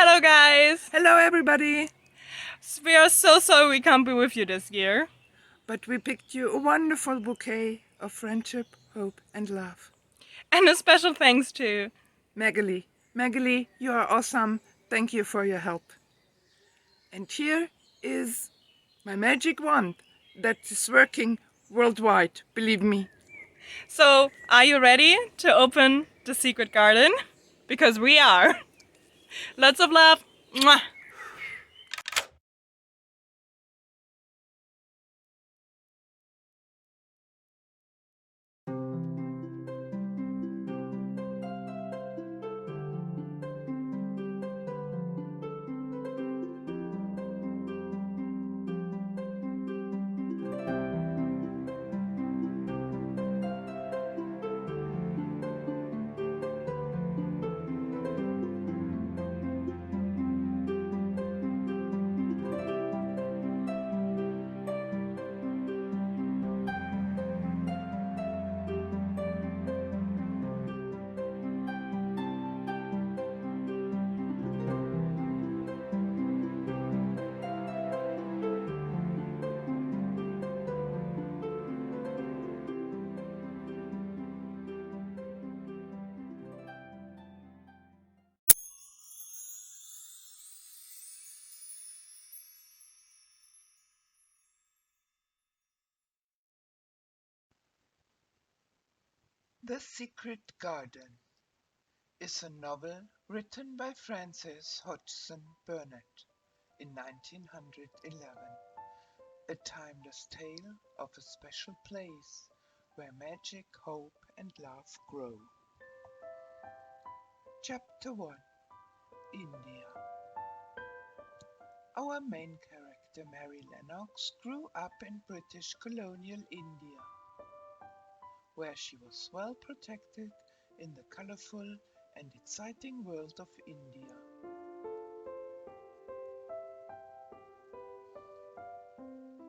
Hello, guys. Hello, everybody. We are so sorry we can't be with you this year. But we picked you a wonderful bouquet of friendship, hope, and love. And a special thanks to Magali. Magali, you are awesome. Thank you for your help. And here is my magic wand that is working worldwide, believe me. So, are you ready to open the secret garden? Because we are. Lots of love. Mwah. The Secret Garden is a novel written by Frances Hodgson Burnett in 1911, a timeless tale of a special place where magic, hope, and love grow. Chapter 1. India. Our main character, Mary Lennox, grew up in British colonial India, where she was well protected in the colorful and exciting world of India.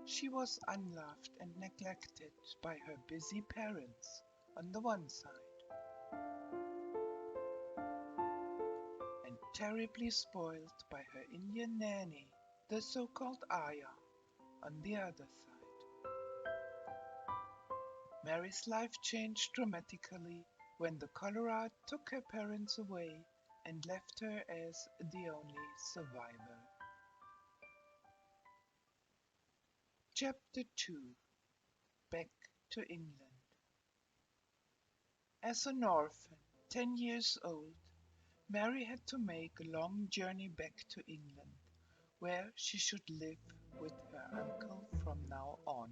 She was unloved and neglected by her busy parents on the one side, and terribly spoiled by her Indian nanny, the so-called Aya, on the other side. Mary's life changed dramatically when the cholera took her parents away and left her as the only survivor. Chapter 2. Back to England. As an orphan, 10 years old, Mary had to make a long journey back to England, where she should live with her uncle from now on.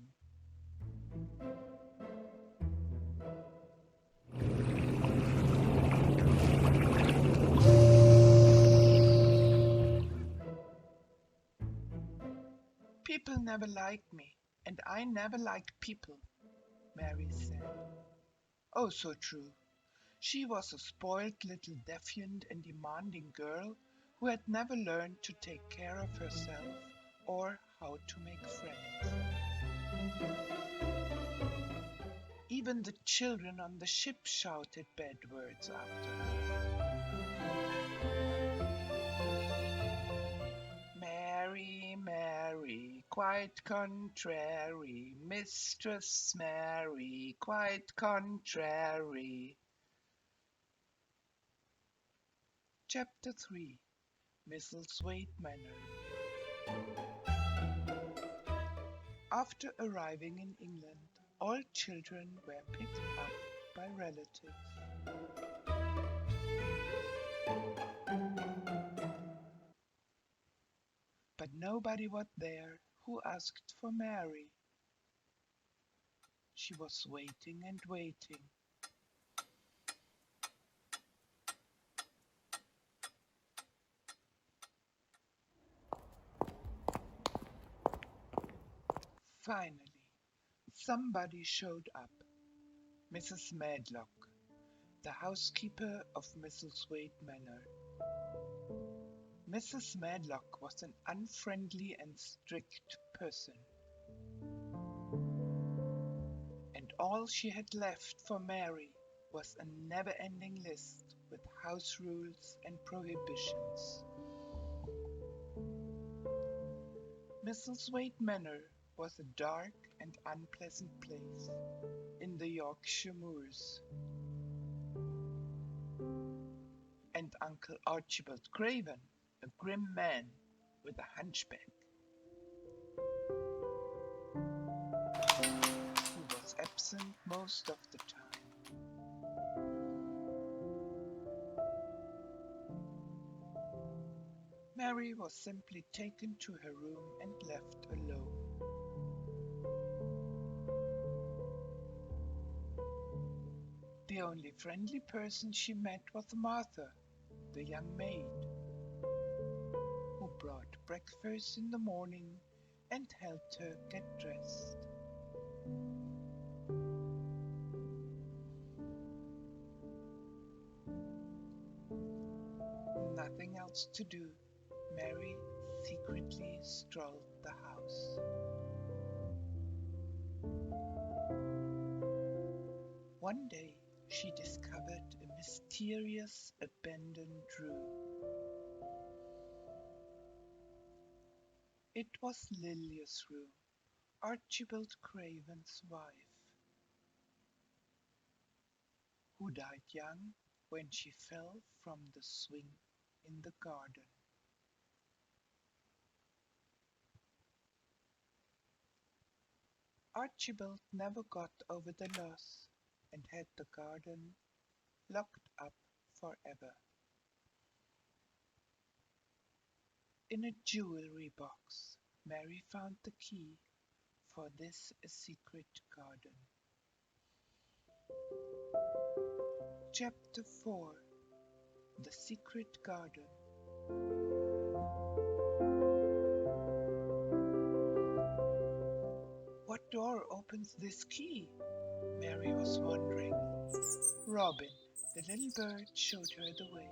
People never liked me, and I never liked people, Mary said. Oh, so true. She was a spoiled little defiant and demanding girl who had never learned to take care of herself or how to make friends. Even the children on the ship shouted bad words after her. Mary, Mary, quite contrary, Mistress Mary, quite contrary. Chapter 3. Misselthwaite Manor. After arriving in England, all children were picked up by relatives. But nobody was there who asked for Mary. She was waiting and waiting. Finally, somebody showed up. Mrs. Medlock, the housekeeper of Misselthwaite Manor. Mrs. Medlock was an unfriendly and strict person, and all she had left for Mary was a never-ending list with house rules and prohibitions. Misselthwaite Manor was a dark and unpleasant place in the Yorkshire moors, and Uncle Archibald Craven, a grim man with a hunchback, who was absent most of the time. Mary was simply taken to her room and left alone. The only friendly person she met was Martha, the young maid, who brought breakfast in the morning and helped her get dressed. Nothing else to do, Mary secretly strolled the house. One day she discovered a mysterious abandoned room. It was Lilia's room, Archibald Craven's wife, who died young when she fell from the swing in the garden. Archibald never got over the loss and had the garden locked up forever. In a jewelry box, Mary found the key for this secret garden. Chapter 4: The Secret Garden. What door opens this key? Mary was wondering. Robin, the little bird, showed her the way.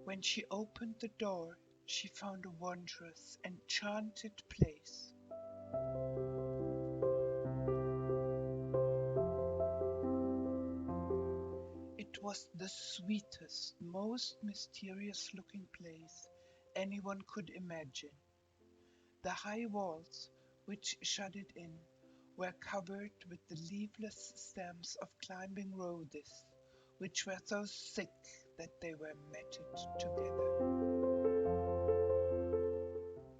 When she opened the door, she found a wondrous, enchanted place. It was the sweetest, most mysterious-looking place anyone could imagine. The high walls, which shut it in, were covered with the leafless stems of climbing roses, which were so thick that they were matted together.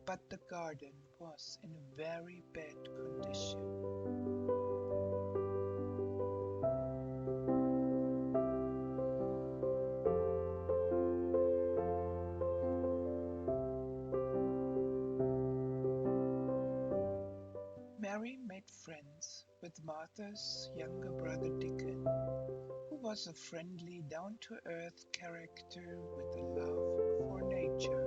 But the garden was in a very bad condition. Mary made friends with Martha's younger brother Dickon, who was a friendly, down-to-earth character with a love for nature.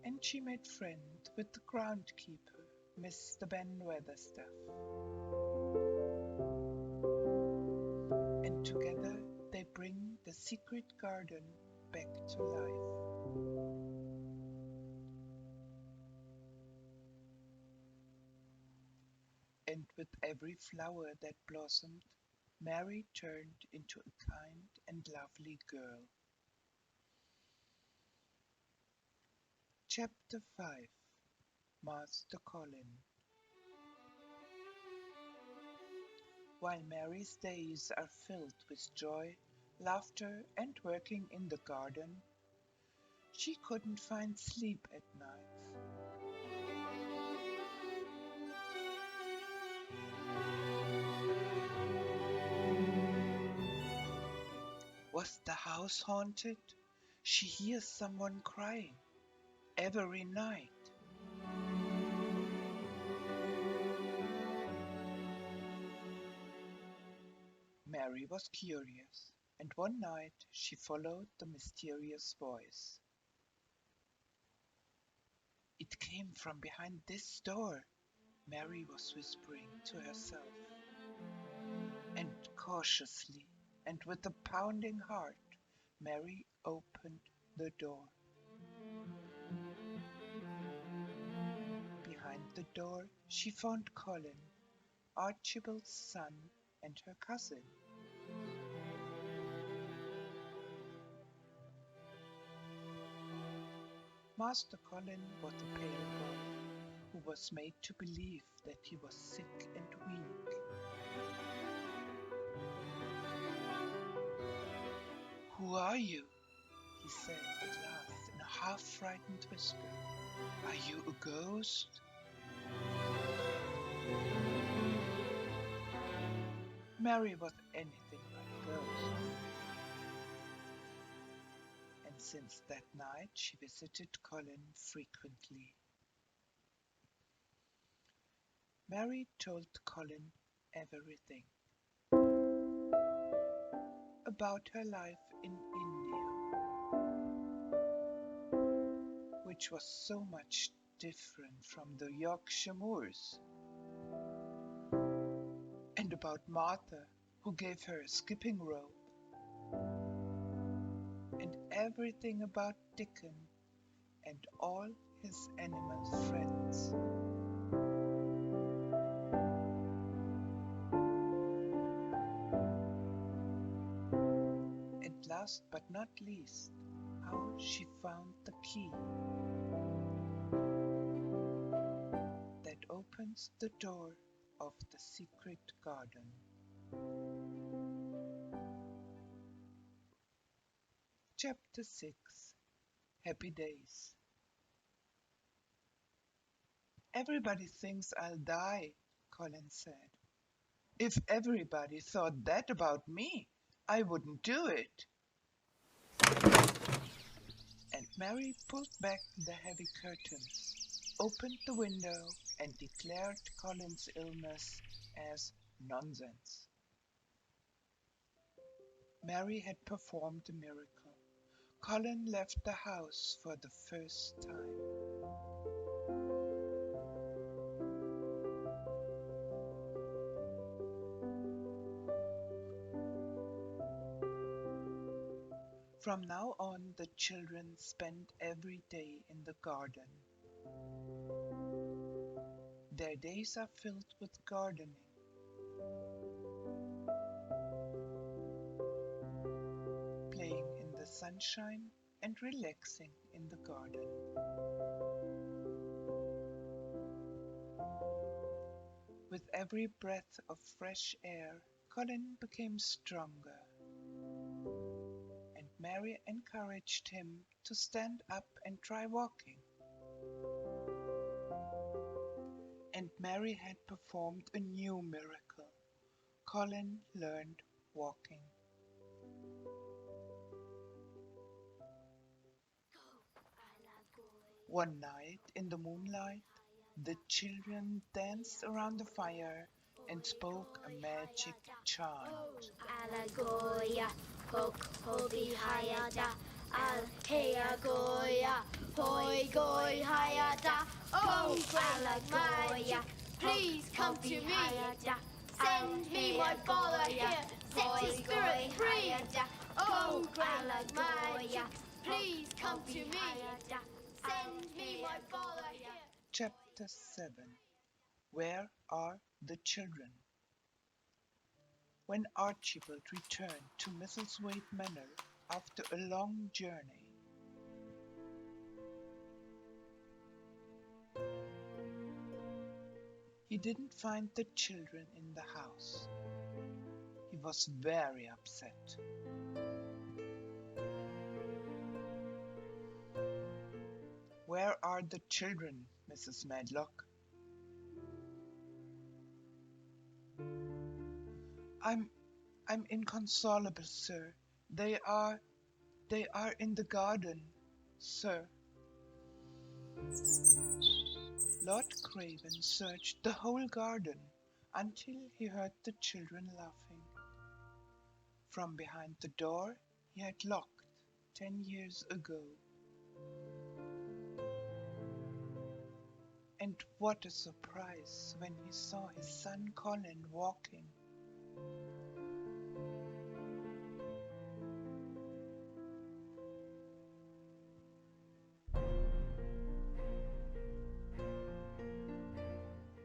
And she made friends with the groundkeeper, Mr. Ben Weatherstaff. And together they bring the secret garden back to life. And with every flower that blossomed, Mary turned into a kind and lovely girl. Chapter 5: Master Colin. While Mary's days are filled with joy, laughter, and working in the garden, she couldn't find sleep at night. Was the house haunted? She hears someone crying every night. Mary was curious, and one night she followed the mysterious voice. It came from behind this door, Mary was whispering to herself. And cautiously, and with a pounding heart, Mary opened the door. Behind the door she found Colin, Archibald's son and her cousin. Master Colin was a pale boy who was made to believe that he was sick and weak. "Who are you?" he said at last in a half-frightened whisper. "Are you a ghost?" Mary was anything but a ghost, and since that night she visited Colin frequently. Mary told Colin everything about her life in India, which was so much different from the Yorkshire moors, and about Martha, who gave her a skipping rope, and everything about Dickon and all his animal friends. And last but not least, how she found the key that opens the door of the secret garden. Chapter 6. Happy Days. "Everybody thinks I'll die," Colin said. "If everybody thought that about me, I wouldn't do it." And Mary pulled back the heavy curtains, opened the window, and declared Colin's illness as nonsense. Mary had performed a miracle. Colin left the house for the first time. From now on, the children spent every day in the garden. Their days are filled with gardening. Playing in the sunshine and relaxing in the garden. With every breath of fresh air, Colin became stronger. And Mary encouraged him to stand up and try walking. And Mary had performed a new miracle. Colin learned walking. One night in the moonlight, the children danced around the fire and spoke a magic chant. Alagoya, hok hobi hayada, al heagoya, hoi goi hayada. Oh, Alagoya, please come to me. Send me my father here, set his spirit free. Oh, Alagoya, please come to me. Send me my father here. Chapter 7. Where are the children? When Archibald returned to Misselthwaite Manor after a long journey, he didn't find the children in the house. He was very upset. "Where are the children, Mrs. Medlock?" I'm inconsolable, sir. They are in the garden, sir." Lord Craven searched the whole garden until he heard the children laughing. From behind the door he had locked 10 years ago. And what a surprise when he saw his son Colin walking.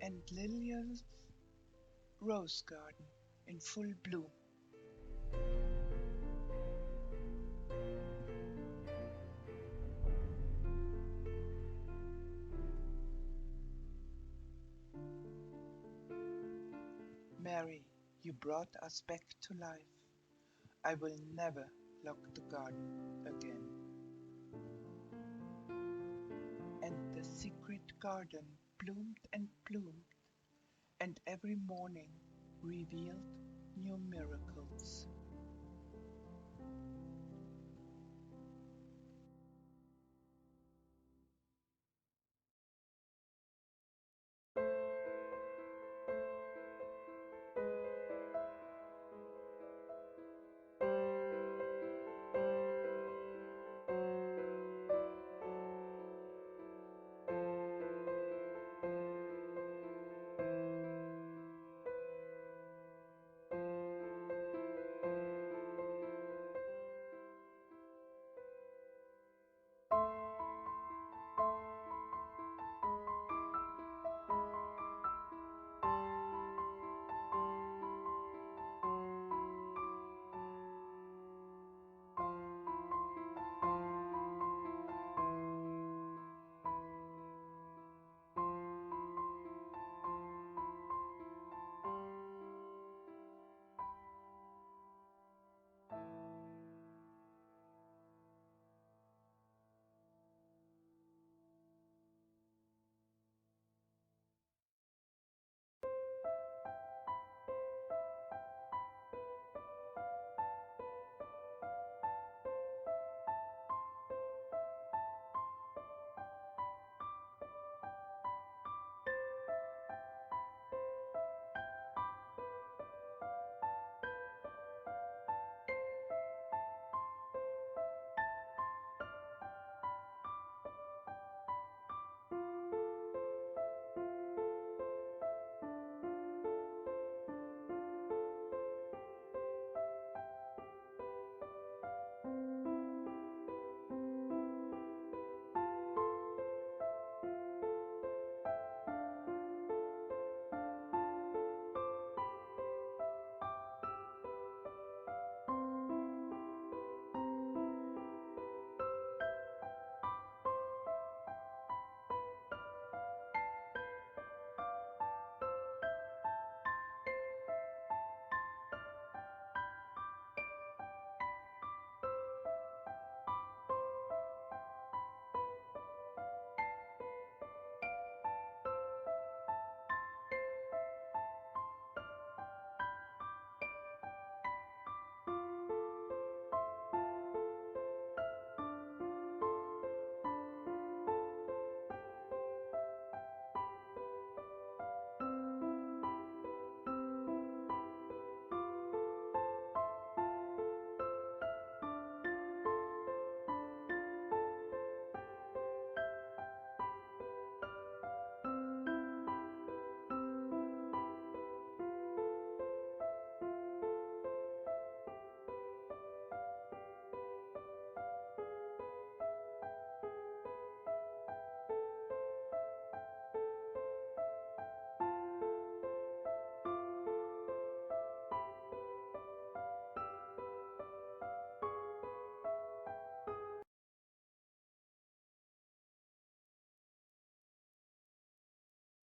And Lilian's rose garden in full bloom. Mary, you brought us back to life. I will never lock the garden again. And the secret garden bloomed and bloomed, and every morning revealed new miracles.